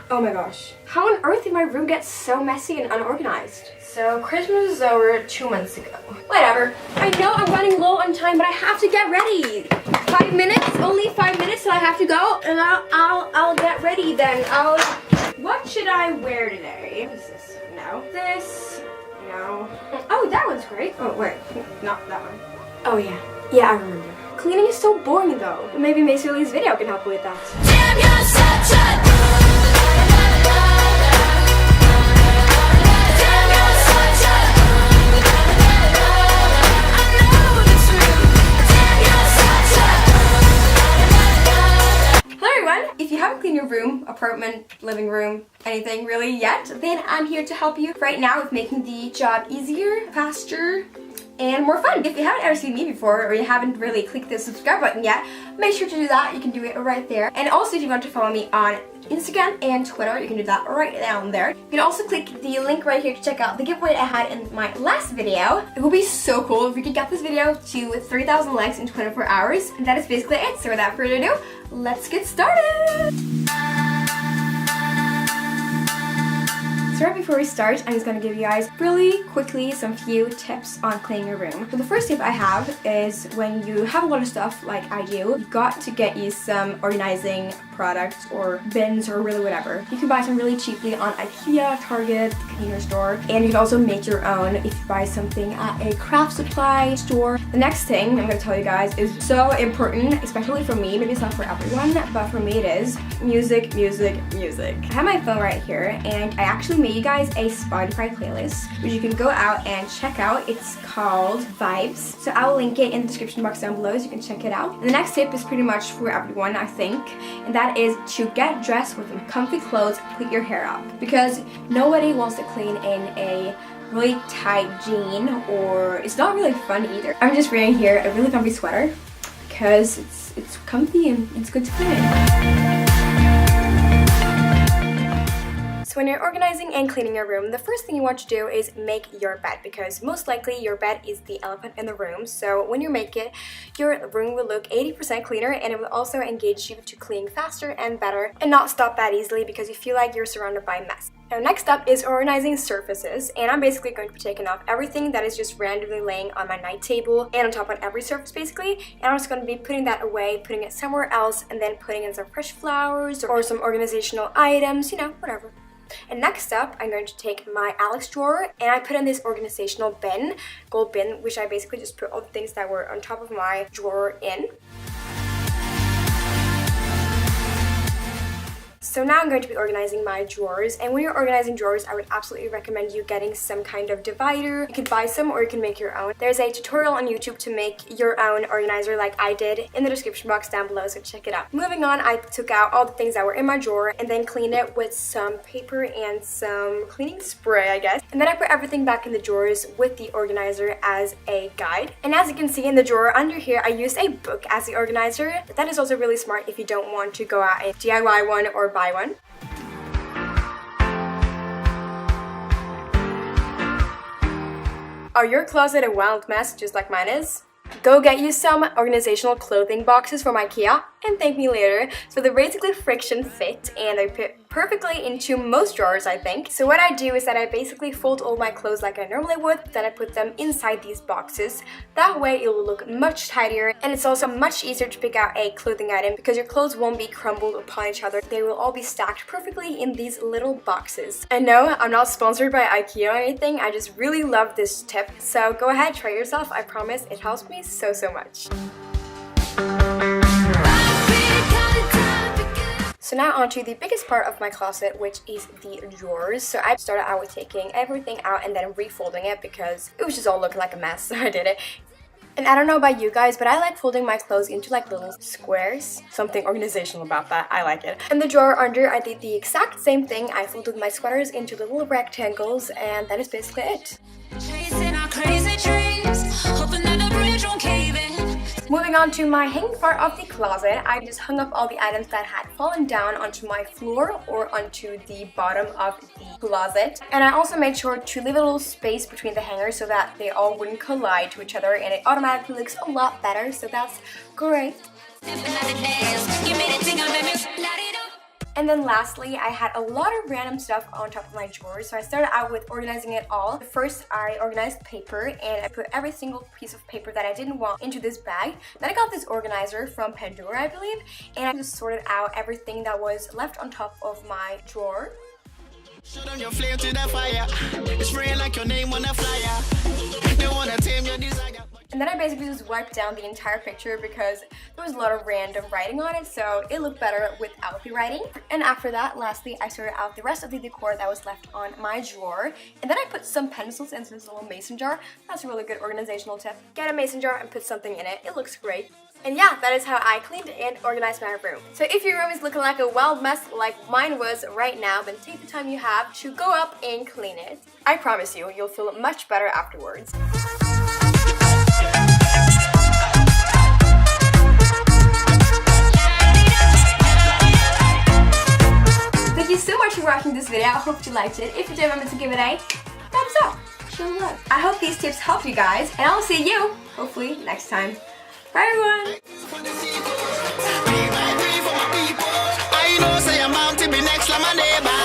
Oh my gosh. How on earth did my room get so messy and unorganized? So Christmas is over 2 months ago. Whatever. I know I'm running low on time, but I have to get ready. 5 minutes? Only 5 minutes till I have to go, and I'll get ready then. What should I wear today? What is this? No. This. No. Oh, that one's great. Oh wait, not that one. Oh yeah. Yeah, I remember. Cleaning is so boring though. Maybe Macy Lee's video can help me with that. Damn, you're such a if you haven't cleaned your room, apartment, living room, anything really yet, then I'm here to help you right now with making the job easier, faster, and more fun. If you haven't ever seen me before or you haven't really clicked the subscribe button yet, make sure to do that. You can do it right there. And also if you want to follow me on Instagram and Twitter, you can do that right down there. You can also click the link right here to check out the giveaway I had in my last video. It would be so cool if we could get this video to 3,000 likes in 24 hours. And that is basically it. So without further ado, let's get started! So right before we start, I'm just going to give you guys really quickly some few tips on cleaning your room. So the first tip I have is when you have a lot of stuff like I do, you've got to get you some organizing products or bins or really whatever. You can buy some really cheaply on IKEA, Target, the container store, and you can also make your own if you buy something at a craft supply store. The next thing I'm going to tell you guys is so important, especially for me. Maybe it's not for everyone, but for me it is. Music, music, music. I have my phone right here, and I actually made you guys a Spotify playlist which you can go out and check out. It's called Vibes, so I will link it in the description box down below so you can check it out. And the next tip is pretty much for everyone, I think, and that is to get dressed with some comfy clothes, put your hair up, because nobody wants to clean in a really tight jean, or it's not really fun either. I'm just wearing here a really comfy sweater because it's comfy and it's good to clean in. When you're organizing and cleaning your room, the first thing you want to do is make your bed, because most likely your bed is the elephant in the room. So when you make it, your room will look 80% cleaner, and it will also engage you to clean faster and better and not stop that easily because you feel like you're surrounded by mess. Now next up is organizing surfaces, and I'm basically going to be taking off everything that is just randomly laying on my night table and on top on every surface basically, and I'm just going to be putting that away, putting it somewhere else, and then putting in some fresh flowers or some organizational items, you know, whatever. And next up, I'm going to take my Alex drawer and I put in this organizational bin, gold bin, which I basically just put all the things that were on top of my drawer in. So now I'm going to be organizing my drawers, and when you're organizing drawers, I would absolutely recommend you getting some kind of divider. You could buy some or you can make your own. There's a tutorial on YouTube to make your own organizer like I did in the description box down below, so check it out. Moving on, I took out all the things that were in my drawer and then cleaned it with some paper and some cleaning spray, I guess. And then I put everything back in the drawers with the organizer as a guide. And as you can see in the drawer under here, I used a book as the organizer. But that is also really smart if you don't want to go out and DIY one or buy one. Are your closet a wild mess just like mine is? Go get you some organizational clothing boxes from IKEA and thank me later. So they're basically friction fit and they fit perfectly into most drawers, I think. So what I do is that I basically fold all my clothes like I normally would, then I put them inside these boxes. That way it will look much tidier, and it's also much easier to pick out a clothing item because your clothes won't be crumbled upon each other. They will all be stacked perfectly in these little boxes. And no, I'm not sponsored by IKEA or anything, I just really love this tip. So go ahead, try it yourself. I promise it helps me so much. So now onto the biggest part of my closet, which is the drawers. So I started out with taking everything out and then refolding it because it was just all looking like a mess, so I did it. And I don't know about you guys, but I like folding my clothes into like little squares. Something organizational about that, I like it. And the drawer under, I did the exact same thing. I folded my sweaters into little rectangles, and that is basically it. Chasing our crazy dreams, hoping that the bridge won't cave in. Moving on to my hanging part of the closet, I just hung up all the items that had fallen down onto my floor or onto the bottom of the closet. And I also made sure to leave a little space between the hangers so that they all wouldn't collide to each other, and it automatically looks a lot better, so that's great. And then lastly, I had a lot of random stuff on top of my drawers, so I started out with organizing it all. First, I organized paper, and I put every single piece of paper that I didn't want into this bag. Then I got this organizer from Pandora, I believe, and I just sorted out everything that was left on top of my drawer. Shoot on your flame to the fire. It's spraying like your name on a flyer. They wanna tame your desire. And then I basically just wiped down the entire picture because there was a lot of random writing on it, so it looked better without the writing. And after that, lastly, I sorted out the rest of the decor that was left on my drawer. And then I put some pencils into this little mason jar. That's a really good organizational tip. Get a mason jar and put something in it. It looks great. And yeah, that is how I cleaned and organized my room. So if your room is looking like a wild mess like mine was right now, then take the time you have to go up and clean it. I promise you, you'll feel much better afterwards. Thank you so much for watching this video. I hope you liked it. If you did, remember to give it a thumbs up. Show love. I hope these tips help you guys, and I'll see you, hopefully, next time. Bye everyone! I know say I'm out to be next like my neighbor.